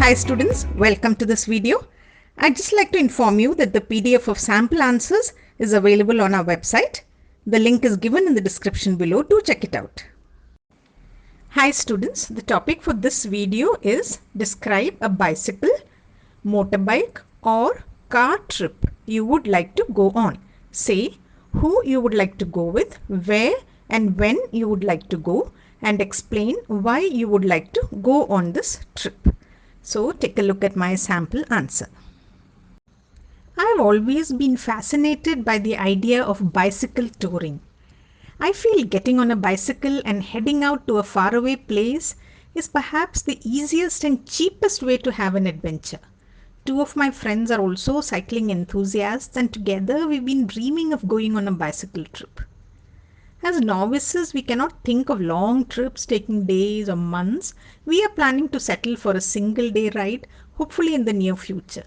Hi students, welcome to this video. I'd just like to inform you that the PDF of sample answers is available on our website. The link is given in the description below. Do check it out. Hi students, the topic for this video is describe a bicycle, motorbike or car trip you would like to go on. Say who you would like to go with, where and when you would like to go, and explain why you would like to go on this trip. So take a look at my sample answer. I have always been fascinated by the idea of bicycle touring. I feel getting on a bicycle and heading out to a faraway place is perhaps the easiest and cheapest way to have an adventure. Two of my friends are also cycling enthusiasts, and together we've been dreaming of going on a bicycle trip. As novices, we cannot think of long trips taking days or months. We are planning to settle for a single day ride, hopefully in the near future.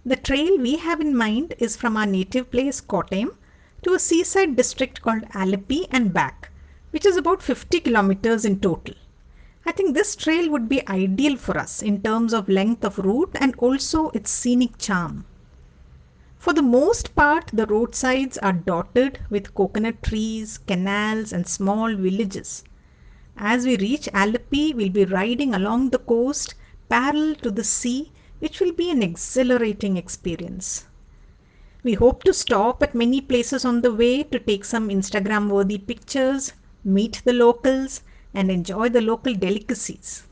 The trail we have in mind is from our native place Kottayam to a seaside district called Alleppey and back, which is about 50 kilometers in total. I think this trail would be ideal for us in terms of length of route and also its scenic charm. For the most part, the roadsides are dotted with coconut trees, canals and small villages. As we reach Alleppey, we'll be riding along the coast parallel to the sea, which will be an exhilarating experience. We hope to stop at many places on the way to take some Instagram-worthy pictures, meet the locals and enjoy the local delicacies.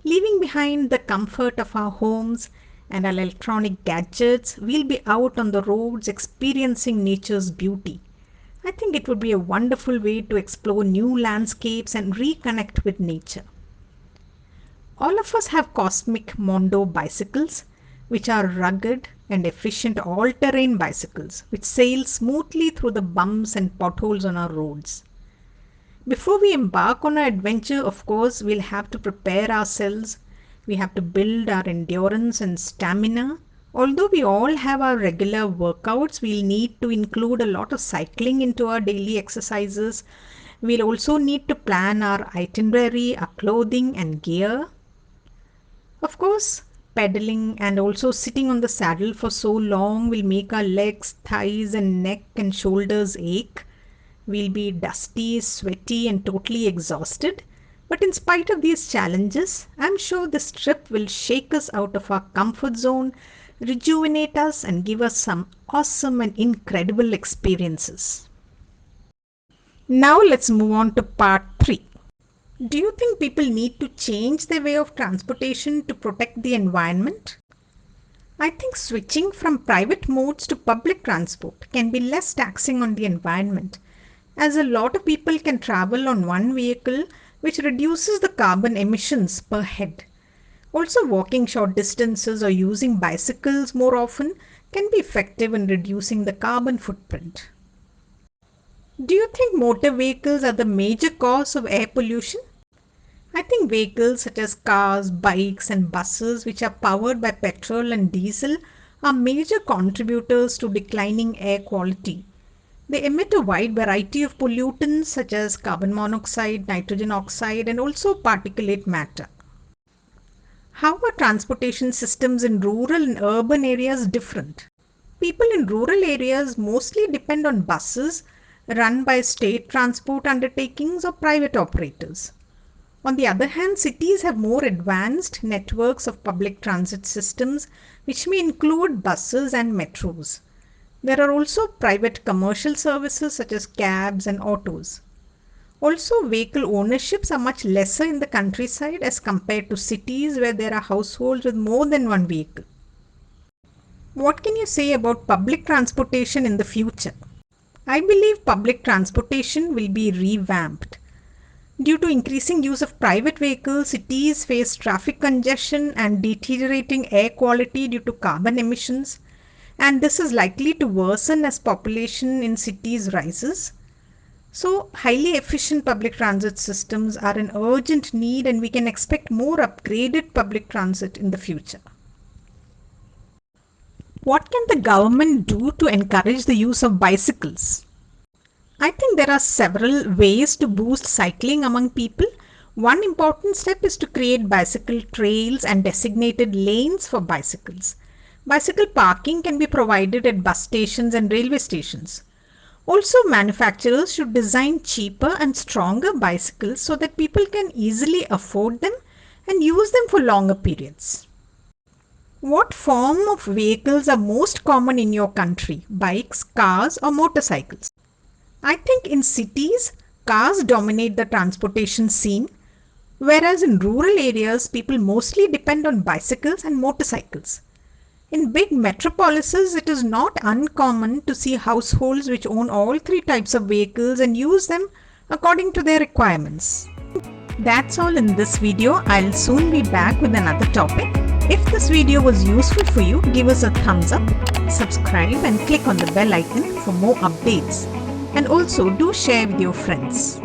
Leaving behind the comfort of our homes and our electronic gadgets, we'll be out on the roads experiencing nature's beauty. I think it would be a wonderful way to explore new landscapes and reconnect with nature. All of us have Cosmic Mondo bicycles, which are rugged and efficient all-terrain bicycles which sail smoothly through the bumps and potholes on our roads. Before we embark on our adventure, of course, we'll have to prepare ourselves. We have to build our endurance and stamina. Although we all have our regular workouts, we'll need to include a lot of cycling into our daily exercises. We'll also need to plan our itinerary, our clothing and gear. Of course, pedaling and also sitting on the saddle for so long will make our legs, thighs and neck and shoulders ache. We'll be dusty, sweaty and totally exhausted. But in spite of these challenges, I'm sure this trip will shake us out of our comfort zone, rejuvenate us and give us some awesome and incredible experiences. Now let's move on to part 3. Do you think people need to change their way of transportation to protect the environment? I think switching from private modes to public transport can be less taxing on the environment, as a lot of people can travel on one vehicle, which reduces the carbon emissions per head. Also, walking short distances or using bicycles more often can be effective in reducing the carbon footprint. Do you think motor vehicles are the major cause of air pollution? I think vehicles such as cars, bikes and buses, which are powered by petrol and diesel, are major contributors to declining air quality. They emit a wide variety of pollutants such as carbon monoxide, nitrogen oxide and also particulate matter. How are transportation systems in rural and urban areas different? People in rural areas mostly depend on buses run by state transport undertakings or private operators. On the other hand, cities have more advanced networks of public transit systems, which may include buses and metros. There are also private commercial services such as cabs and autos. Also, vehicle ownerships are much lesser in the countryside as compared to cities where there are households with more than one vehicle. What can you say about public transportation in the future? I believe public transportation will be revamped. Due to increasing use of private vehicles, cities face traffic congestion and deteriorating air quality due to carbon emissions. And this is likely to worsen as population in cities rises. So, highly efficient public transit systems are an urgent need and we can expect more upgraded public transit in the future. What can the government do to encourage the use of bicycles? I think there are several ways to boost cycling among people. One important step is to create bicycle trails and designated lanes for bicycles. Bicycle parking can be provided at bus stations and railway stations. Also, manufacturers should design cheaper and stronger bicycles so that people can easily afford them and use them for longer periods. What form of vehicles are most common in your country? Bikes, cars, or motorcycles? I think in cities, cars dominate the transportation scene, whereas in rural areas, people mostly depend on bicycles and motorcycles. In big metropolises, it is not uncommon to see households which own all three types of vehicles and use them according to their requirements. That's all in this video. I'll soon be back with another topic. If this video was useful for you, give us a thumbs up, subscribe and click on the bell icon for more updates. And also do share with your friends.